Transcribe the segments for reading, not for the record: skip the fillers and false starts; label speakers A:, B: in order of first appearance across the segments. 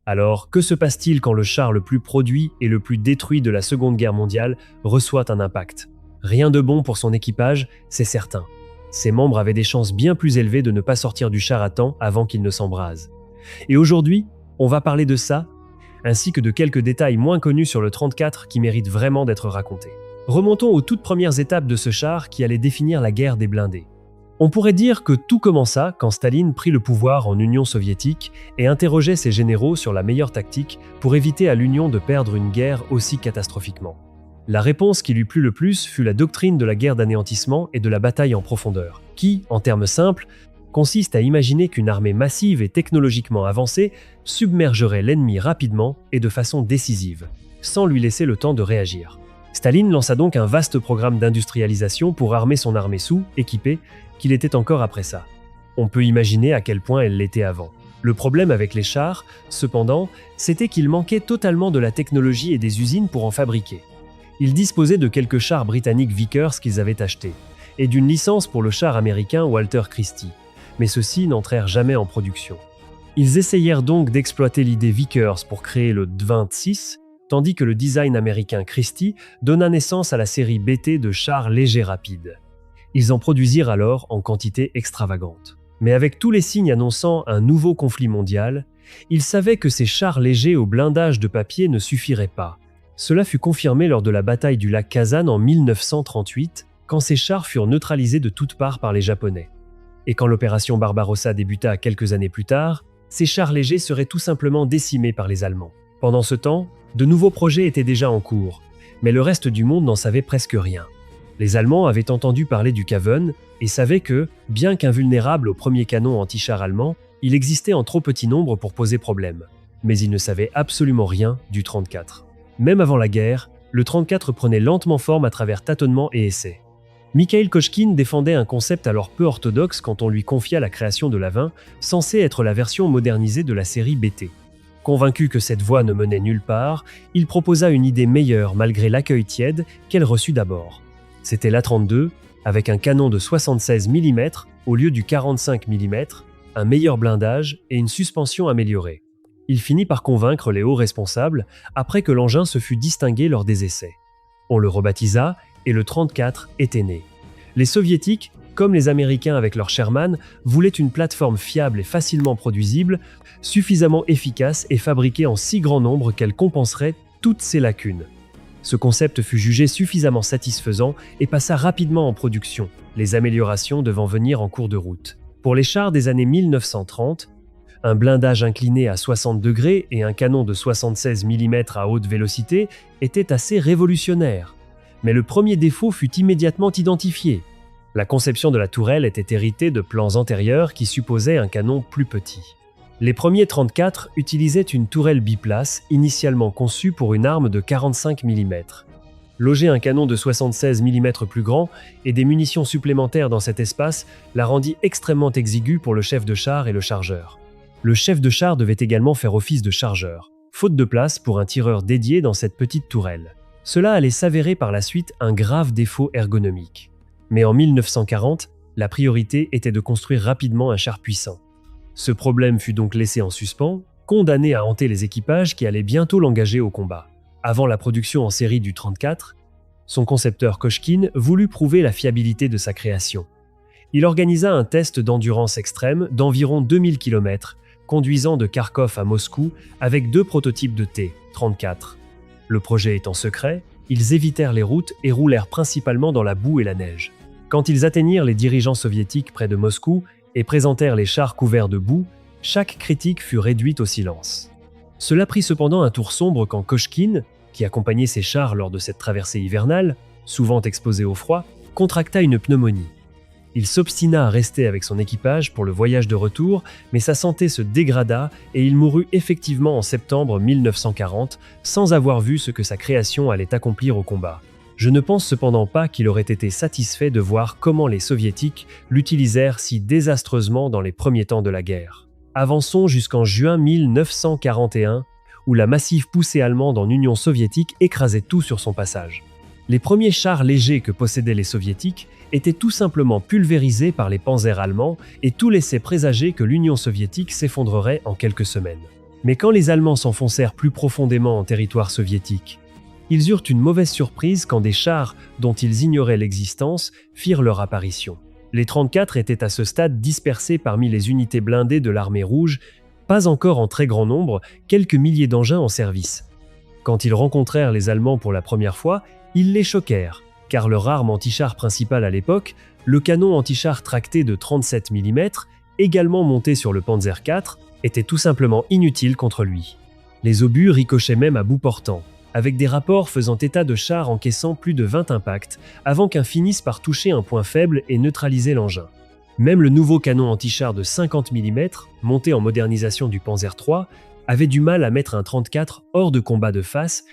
A: Alors, que se passe-t-il quand le char le plus produit et le plus détruit de la Seconde Guerre mondiale reçoit un impact? Rien de bon pour son équipage, c'est certain. Ses membres avaient des chances bien plus élevées de ne pas sortir du char à temps avant qu'il ne s'embrase. Et aujourd'hui, on va parler de ça, ainsi que de quelques détails moins connus sur le 34 qui méritent vraiment d'être racontés. Remontons aux toutes premières étapes de ce char qui allait définir la guerre des blindés. On pourrait dire que tout commença quand Staline prit le pouvoir en Union soviétique et interrogeait ses généraux sur la meilleure tactique pour éviter à l'Union de perdre une guerre aussi catastrophiquement. La réponse qui lui plut le plus fut la doctrine de la guerre d'anéantissement et de la bataille en profondeur, qui, en termes simples, consiste à imaginer qu'une armée massive et technologiquement avancée submergerait l'ennemi rapidement et de façon décisive, sans lui laisser le temps de réagir. Staline lança donc un vaste programme d'industrialisation pour armer son armée sous-équipée qu'il était encore après ça. On peut imaginer à quel point elle l'était avant. Le problème avec les chars, cependant, c'était qu'il manquait totalement de la technologie et des usines pour en fabriquer. Ils disposaient de quelques chars britanniques Vickers qu'ils avaient achetés, et d'une licence pour le char américain Walter Christie, mais ceux-ci n'entrèrent jamais en production. Ils essayèrent donc d'exploiter l'idée Vickers pour créer le D-26, tandis que le design américain Christie donna naissance à la série BT de chars légers rapides. Ils en produisirent alors en quantité extravagante. Mais avec tous les signes annonçant un nouveau conflit mondial, ils savaient que ces chars légers au blindage de papier ne suffiraient pas. Cela fut confirmé lors de la bataille du lac Kazan en 1938, quand ces chars furent neutralisés de toutes parts par les Japonais. Et quand l'opération Barbarossa débuta quelques années plus tard, ces chars légers seraient tout simplement décimés par les Allemands. Pendant ce temps, de nouveaux projets étaient déjà en cours, mais le reste du monde n'en savait presque rien. Les Allemands avaient entendu parler du Kaven et savaient que, bien qu'invulnérable aux premiers canons anti-chars allemands, il existait en trop petit nombre pour poser problème. Mais ils ne savaient absolument rien du 34. Même avant la guerre, le 34 prenait lentement forme à travers tâtonnements et essais. Mikhail Kochkine défendait un concept alors peu orthodoxe quand on lui confia la création de l'A-20, censée être la version modernisée de la série BT. Convaincu que cette voie ne menait nulle part, il proposa une idée meilleure malgré l'accueil tiède qu'elle reçut d'abord. C'était l'A-32, avec un canon de 76 mm au lieu du 45 mm, un meilleur blindage et une suspension améliorée. Il finit par convaincre les hauts responsables après que l'engin se fut distingué lors des essais. On le rebaptisa et le 34 était né. Les Soviétiques, comme les Américains avec leur Sherman, voulaient une plateforme fiable et facilement produisible, suffisamment efficace et fabriquée en si grand nombre qu'elle compenserait toutes ses lacunes. Ce concept fut jugé suffisamment satisfaisant et passa rapidement en production, les améliorations devant venir en cours de route. Pour les chars des années 1930, un blindage incliné à 60 degrés et un canon de 76 mm à haute vélocité étaient assez révolutionnaires. Mais le premier défaut fut immédiatement identifié. La conception de la tourelle était héritée de plans antérieurs qui supposaient un canon plus petit. Les premiers 34 utilisaient une tourelle biplace initialement conçue pour une arme de 45 mm. Loger un canon de 76 mm plus grand et des munitions supplémentaires dans cet espace la rendit extrêmement exiguë pour le chef de char et le chargeur. Le chef de char devait également faire office de chargeur, faute de place pour un tireur dédié dans cette petite tourelle. Cela allait s'avérer par la suite un grave défaut ergonomique. Mais en 1940, la priorité était de construire rapidement un char puissant. Ce problème fut donc laissé en suspens, condamné à hanter les équipages qui allaient bientôt l'engager au combat. Avant la production en série du 34, son concepteur Kochkine voulut prouver la fiabilité de sa création. Il organisa un test d'endurance extrême d'environ 2000 km, conduisant de Kharkov à Moscou avec 2 prototypes de T-34. Le projet étant secret, ils évitèrent les routes et roulèrent principalement dans la boue et la neige. Quand ils atteignirent les dirigeants soviétiques près de Moscou et présentèrent les chars couverts de boue, chaque critique fut réduite au silence. Cela prit cependant un tour sombre quand Kochkine, qui accompagnait ses chars lors de cette traversée hivernale, souvent exposée au froid, contracta une pneumonie. Il s'obstina à rester avec son équipage pour le voyage de retour, mais sa santé se dégrada et il mourut effectivement en septembre 1940 sans avoir vu ce que sa création allait accomplir au combat. Je ne pense cependant pas qu'il aurait été satisfait de voir comment les Soviétiques l'utilisèrent si désastreusement dans les premiers temps de la guerre. Avançons jusqu'en juin 1941, où la massive poussée allemande en Union soviétique écrasait tout sur son passage. Les premiers chars légers que possédaient les Soviétiques étaient tout simplement pulvérisés par les panzers allemands et tout laissait présager que l'Union soviétique s'effondrerait en quelques semaines. Mais quand les Allemands s'enfoncèrent plus profondément en territoire soviétique, ils eurent une mauvaise surprise quand des chars dont ils ignoraient l'existence firent leur apparition. Les 34 étaient à ce stade dispersés parmi les unités blindées de l'armée rouge, pas encore en très grand nombre, quelques milliers d'engins en service. Quand ils rencontrèrent les Allemands pour la première fois, ils les choquèrent, car leur arme anti-char principale à l'époque, le canon anti-char tracté de 37 mm, également monté sur le Panzer IV, était tout simplement inutile contre lui. Les obus ricochaient même à bout portant, avec des rapports faisant état de chars encaissant plus de 20 impacts, avant qu'un finisse par toucher un point faible et neutraliser l'engin. Même le nouveau canon anti-char de 50 mm, monté en modernisation du Panzer III, avait du mal à mettre un 34 hors de combat de face,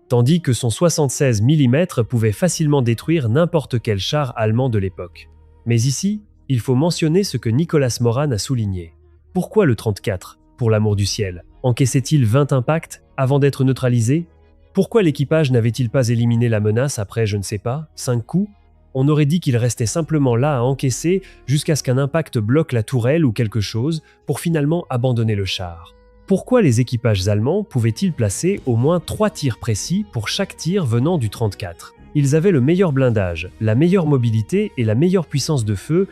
A: tandis que son 76 mm pouvait facilement détruire n'importe quel char allemand de l'époque. Mais ici, il faut mentionner ce que Nicolas Moran a souligné. Pourquoi le 34, pour l'amour du ciel, encaissait-il 20 impacts avant d'être neutralisé? Pourquoi l'équipage n'avait-il pas éliminé la menace après, je ne sais pas, 5 coups? On aurait dit qu'il restait simplement là à encaisser jusqu'à ce qu'un impact bloque la tourelle ou quelque chose pour finalement abandonner le char. Pourquoi les équipages allemands pouvaient-ils placer au moins 3 tirs précis pour chaque tir venant du 34? Ils avaient le meilleur blindage, la meilleure mobilité et la meilleure puissance de feu,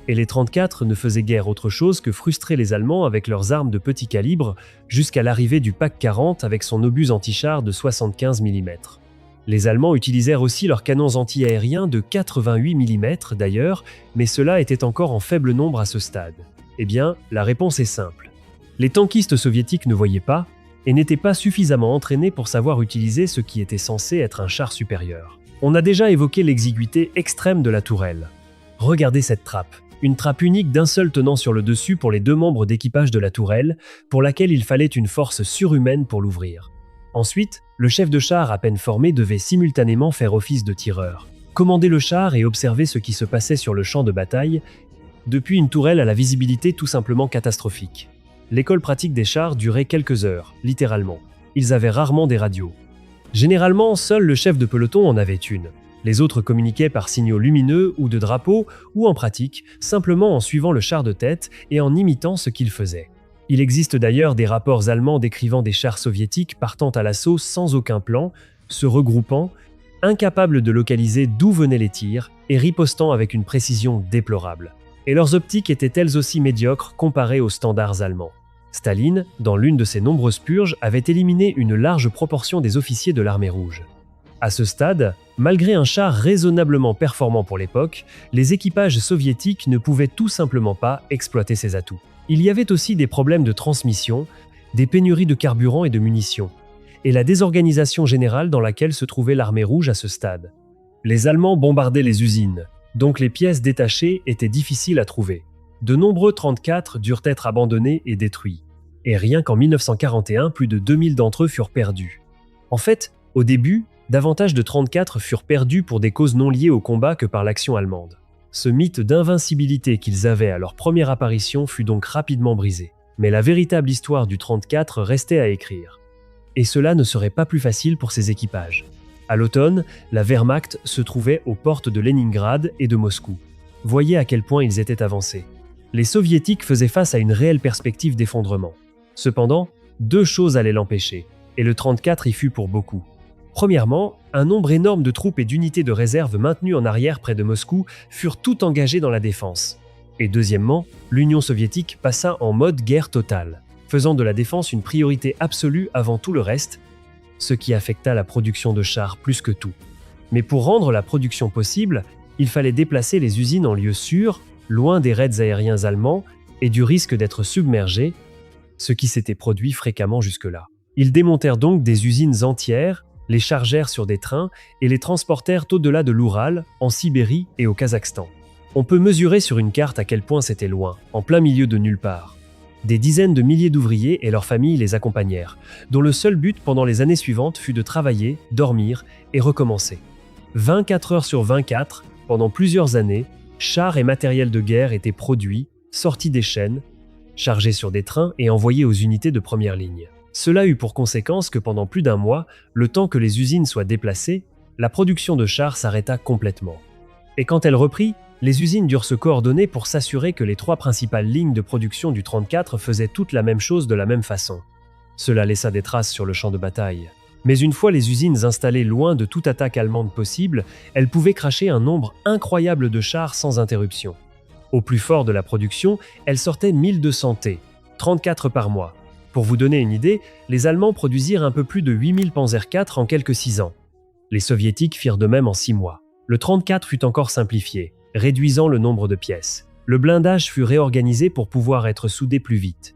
A: et les 34 ne faisaient guère autre chose que frustrer les Allemands avec leurs armes de petit calibre jusqu'à l'arrivée du PaK 40 avec son obus anti-char de 75 mm. Les Allemands utilisèrent aussi leurs canons anti-aériens de 88 mm d'ailleurs, mais cela était encore en faible nombre à ce stade. Eh bien, la réponse est simple. Les tankistes soviétiques ne voyaient pas et n'étaient pas suffisamment entraînés pour savoir utiliser ce qui était censé être un char supérieur. On a déjà évoqué l'exiguïté extrême de la tourelle. Regardez cette trappe. Une trappe unique d'un seul tenant sur le dessus pour les 2 membres d'équipage de la tourelle, pour laquelle il fallait une force surhumaine pour l'ouvrir. Ensuite, le chef de char à peine formé devait simultanément faire office de tireur, commander le char et observer ce qui se passait sur le champ de bataille, depuis une tourelle à la visibilité tout simplement catastrophique. L'école pratique des chars durait quelques heures, littéralement. Ils avaient rarement des radios. Généralement, seul le chef de peloton en avait une. Les autres communiquaient par signaux lumineux ou de drapeaux, ou en pratique, simplement en suivant le char de tête et en imitant ce qu'il faisait. Il existe d'ailleurs des rapports allemands décrivant des chars soviétiques partant à l'assaut sans aucun plan, se regroupant, incapables de localiser d'où venaient les tirs et ripostant avec une précision déplorable. Et leurs optiques étaient elles aussi médiocres comparées aux standards allemands. Staline, dans l'une de ses nombreuses purges, avait éliminé une large proportion des officiers de l'armée rouge. À ce stade, malgré un char raisonnablement performant pour l'époque, les équipages soviétiques ne pouvaient tout simplement pas exploiter ses atouts. Il y avait aussi des problèmes de transmission, des pénuries de carburant et de munitions, et la désorganisation générale dans laquelle se trouvait l'armée rouge à ce stade. Les Allemands bombardaient les usines, donc les pièces détachées étaient difficiles à trouver. De nombreux 34 durent être abandonnés et détruits. Et rien qu'en 1941, plus de 2000 d'entre eux furent perdus. En fait, au début, davantage de 34 furent perdus pour des causes non liées au combat que par l'action allemande. Ce mythe d'invincibilité qu'ils avaient à leur première apparition fut donc rapidement brisé. Mais la véritable histoire du 34 restait à écrire. Et cela ne serait pas plus facile pour ces équipages. À l'automne, la Wehrmacht se trouvait aux portes de Leningrad et de Moscou. Voyez à quel point ils étaient avancés. Les soviétiques faisaient face à une réelle perspective d'effondrement. Cependant, 2 choses allaient l'empêcher, et le 34 y fut pour beaucoup. Premièrement, un nombre énorme de troupes et d'unités de réserve maintenues en arrière près de Moscou furent toutes engagées dans la défense. Et deuxièmement, l'Union soviétique passa en mode guerre totale, faisant de la défense une priorité absolue avant tout le reste, ce qui affecta la production de chars plus que tout. Mais pour rendre la production possible, il fallait déplacer les usines en lieu sûr, loin des raids aériens allemands et du risque d'être submergés, ce qui s'était produit fréquemment jusque-là. Ils démontèrent donc des usines entières, les chargèrent sur des trains et les transportèrent au-delà de l'Oural, en Sibérie et au Kazakhstan. On peut mesurer sur une carte à quel point c'était loin, en plein milieu de nulle part. Des dizaines de milliers d'ouvriers et leurs familles les accompagnèrent, dont le seul but pendant les années suivantes fut de travailler, dormir et recommencer. 24 heures sur 24, pendant plusieurs années, chars et matériel de guerre étaient produits, sortis des chaînes, chargés sur des trains et envoyés aux unités de première ligne. Cela eut pour conséquence que pendant plus d'un mois, le temps que les usines soient déplacées, la production de chars s'arrêta complètement. Et quand elle reprit, les usines durent se coordonner pour s'assurer que les 3 principales lignes de production du 34 faisaient toutes la même chose de la même façon. Cela laissa des traces sur le champ de bataille. Mais une fois les usines installées loin de toute attaque allemande possible, elles pouvaient cracher un nombre incroyable de chars sans interruption. Au plus fort de la production, elles sortaient 1200 T, 34 par mois. Pour vous donner une idée, les Allemands produisirent un peu plus de 8000 Panzer IV en quelques 6 ans. Les Soviétiques firent de même en 6 mois. Le 34 fut encore simplifié, réduisant le nombre de pièces. Le blindage fut réorganisé pour pouvoir être soudé plus vite.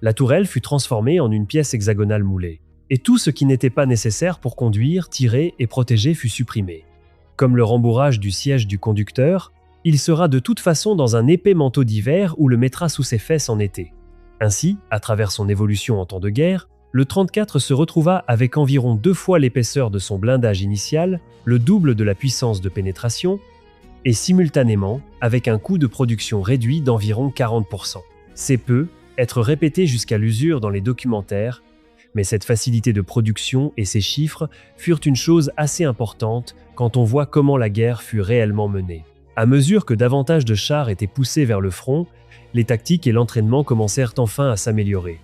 A: La tourelle fut transformée en une pièce hexagonale moulée. Et tout ce qui n'était pas nécessaire pour conduire, tirer et protéger fut supprimé. Comme le rembourrage du siège du conducteur, il sera de toute façon dans un épais manteau d'hiver où le mettra sous ses fesses en été. Ainsi, à travers son évolution en temps de guerre, le 34 se retrouva avec environ 2 fois l'épaisseur de son blindage initial, le double de la puissance de pénétration, et simultanément avec un coût de production réduit d'environ 40%. C'est peu, être répété jusqu'à l'usure dans les documentaires, mais cette facilité de production et ces chiffres furent une chose assez importante quand on voit comment la guerre fut réellement menée. À mesure que davantage de chars étaient poussés vers le front, les tactiques et l'entraînement commencèrent enfin à s'améliorer.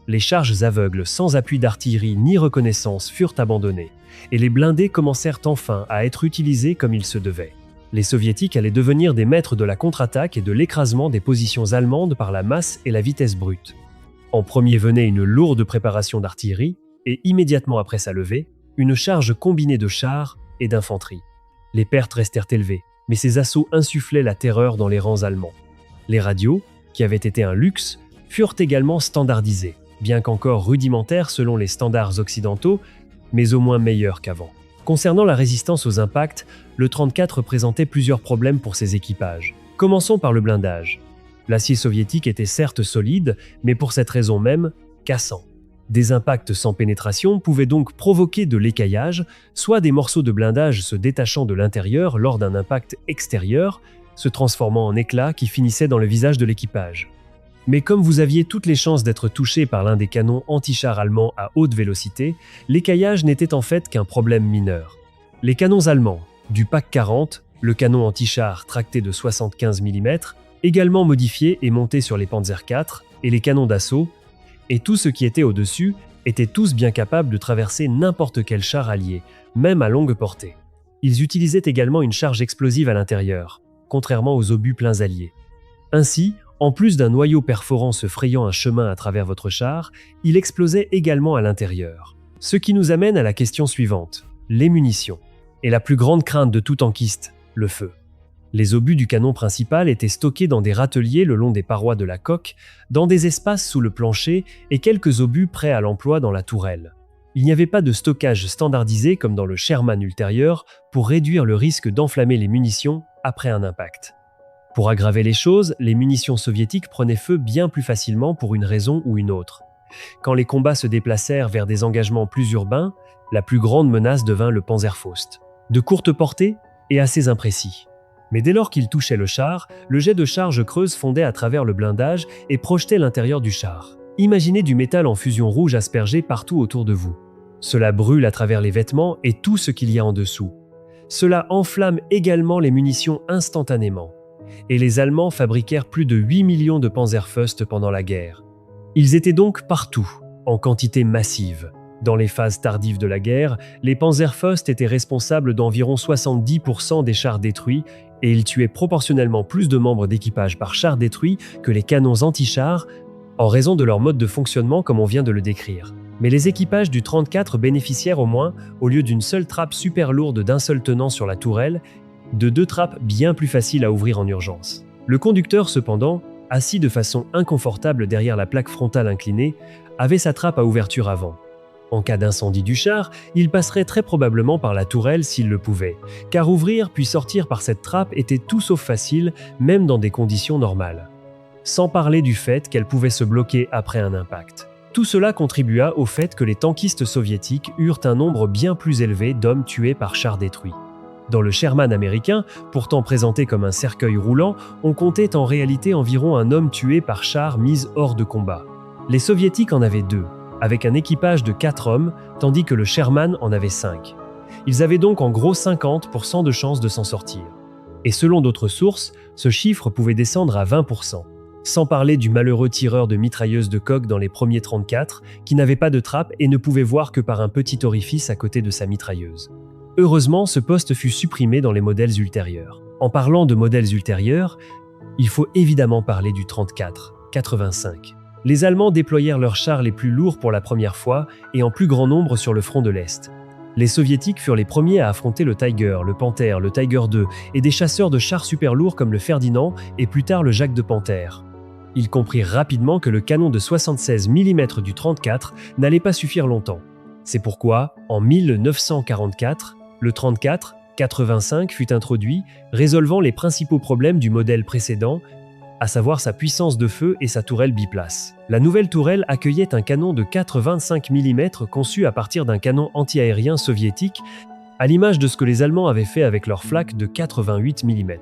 A: Les charges aveugles sans appui d'artillerie ni reconnaissance furent abandonnées, et les blindés commencèrent enfin à être utilisés comme il se devait. Les Soviétiques allaient devenir des maîtres de la contre-attaque et de l'écrasement des positions allemandes par la masse et la vitesse brute. En premier venait une lourde préparation d'artillerie, et immédiatement après sa levée, une charge combinée de chars et d'infanterie. Les pertes restèrent élevées, mais ces assauts insufflaient la terreur dans les rangs allemands. Les radios, qui avaient été un luxe, furent également standardisées, bien qu'encore rudimentaires selon les standards occidentaux, mais au moins meilleurs qu'avant. Concernant la résistance aux impacts, le 34 présentait plusieurs problèmes pour ses équipages. Commençons par le blindage. L'acier soviétique était certes solide, mais pour cette raison même, cassant. Des impacts sans pénétration pouvaient donc provoquer de l'écaillage, soit des morceaux de blindage se détachant de l'intérieur lors d'un impact extérieur, se transformant en éclats qui finissaient dans le visage de l'équipage. Mais comme vous aviez toutes les chances d'être touché par l'un des canons anti-chars allemands à haute vélocité, l'écaillage n'était en fait qu'un problème mineur. Les canons allemands, du PaK 40, le canon anti-char tracté de 75 mm, également modifiés et montés sur les Panzer IV, et les canons d'assaut, et tout ce qui était au-dessus, étaient tous bien capables de traverser n'importe quel char allié, même à longue portée. Ils utilisaient également une charge explosive à l'intérieur, contrairement aux obus pleins alliés. Ainsi, en plus d'un noyau perforant se frayant un chemin à travers votre char, il explosait également à l'intérieur. Ce qui nous amène à la question suivante, les munitions. Et la plus grande crainte de tout tankiste, le feu. Les obus du canon principal étaient stockés dans des râteliers le long des parois de la coque, dans des espaces sous le plancher et quelques obus prêts à l'emploi dans la tourelle. Il n'y avait pas de stockage standardisé comme dans le Sherman ultérieur pour réduire le risque d'enflammer les munitions après un impact. Pour aggraver les choses, les munitions soviétiques prenaient feu bien plus facilement pour une raison ou une autre. Quand les combats se déplacèrent vers des engagements plus urbains, la plus grande menace devint le Panzerfaust. De courte portée et assez imprécis. Mais dès lors qu'il touchait le char, le jet de charge creuse fondait à travers le blindage et projetait l'intérieur du char. Imaginez du métal en fusion rouge aspergé partout autour de vous. Cela brûle à travers les vêtements et tout ce qu'il y a en dessous. Cela enflamme également les munitions instantanément. Et les Allemands fabriquèrent plus de 8 millions de Panzerfaust pendant la guerre. Ils étaient donc partout, en quantité massive. Dans les phases tardives de la guerre, les Panzerfaust étaient responsables d'environ 70% des chars détruits et ils tuaient proportionnellement plus de membres d'équipage par char détruit que les canons anti-chars en raison de leur mode de fonctionnement comme on vient de le décrire. Mais les équipages du 34 bénéficièrent au moins, au lieu d'une seule trappe super lourde d'un seul tenant sur la tourelle, de 2 trappes bien plus faciles à ouvrir en urgence. Le conducteur, cependant, assis de façon inconfortable derrière la plaque frontale inclinée, avait sa trappe à ouverture avant. En cas d'incendie du char, il passerait très probablement par la tourelle s'il le pouvait, car ouvrir puis sortir par cette trappe était tout sauf facile, même dans des conditions normales. Sans parler du fait qu'elle pouvait se bloquer après un impact. Tout cela contribua au fait que les tankistes soviétiques eurent un nombre bien plus élevé d'hommes tués par chars détruits. Dans le Sherman américain, pourtant présenté comme un cercueil roulant, on comptait en réalité environ un homme tué par char mis hors de combat. Les soviétiques en avaient 2, avec un équipage de 4 hommes, tandis que le Sherman en avait 5. Ils avaient donc en gros 50% de chances de s'en sortir. Et selon d'autres sources, ce chiffre pouvait descendre à 20%. Sans parler du malheureux tireur de mitrailleuses de coque dans les premiers 34, qui n'avait pas de trappe et ne pouvait voir que par un petit orifice à côté de sa mitrailleuse. Heureusement, ce poste fut supprimé dans les modèles ultérieurs. En parlant de modèles ultérieurs, il faut évidemment parler du 34-85. Les Allemands déployèrent leurs chars les plus lourds pour la première fois et en plus grand nombre sur le front de l'Est. Les Soviétiques furent les premiers à affronter le Tiger, le Panther, le Tiger II et des chasseurs de chars super lourds comme le Ferdinand et plus tard le Jacques de Panthère. Ils comprirent rapidement que le canon de 76 mm du 34 n'allait pas suffire longtemps. C'est pourquoi, en 1944, le 34-85 fut introduit, résolvant les principaux problèmes du modèle précédent, à savoir sa puissance de feu et sa tourelle biplace. La nouvelle tourelle accueillait un canon de 4,25 mm conçu à partir d'un canon anti-aérien soviétique, à l'image de ce que les Allemands avaient fait avec leur flak de 88 mm.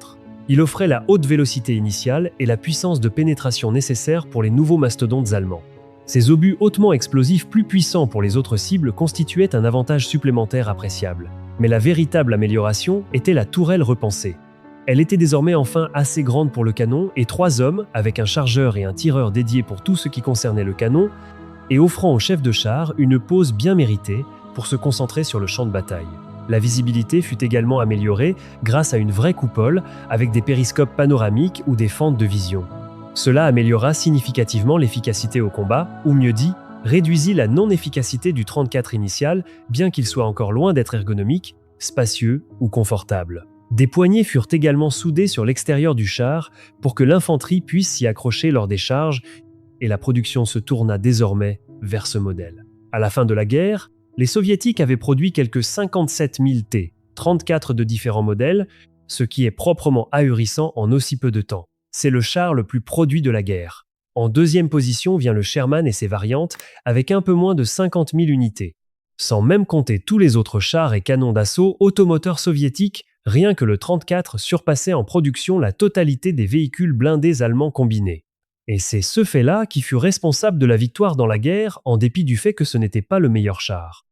A: Il offrait la haute vélocité initiale et la puissance de pénétration nécessaire pour les nouveaux mastodontes allemands. Ces obus hautement explosifs plus puissants pour les autres cibles constituaient un avantage supplémentaire appréciable. Mais la véritable amélioration était la tourelle repensée. Elle était désormais enfin assez grande pour le canon et 3 hommes, avec un chargeur et un tireur dédiés pour tout ce qui concernait le canon, et offrant au chef de char une pause bien méritée pour se concentrer sur le champ de bataille. La visibilité fut également améliorée grâce à une vraie coupole avec des périscopes panoramiques ou des fentes de vision. Cela améliora significativement l'efficacité au combat, ou mieux dit, réduisit la non-efficacité du 34 initial, bien qu'il soit encore loin d'être ergonomique, spacieux ou confortable. Des poignées furent également soudées sur l'extérieur du char pour que l'infanterie puisse s'y accrocher lors des charges, et la production se tourna désormais vers ce modèle. À la fin de la guerre, les Soviétiques avaient produit quelques 57 000 T, 34 de différents modèles, ce qui est proprement ahurissant en aussi peu de temps. C'est le char le plus produit de la guerre. En deuxième position vient le Sherman et ses variantes, avec un peu moins de 50 000 unités. Sans même compter tous les autres chars et canons d'assaut automoteurs soviétiques, rien que le 34 surpassait en production la totalité des véhicules blindés allemands combinés. Et c'est ce fait-là qui fut responsable de la victoire dans la guerre, en dépit du fait que ce n'était pas le meilleur char.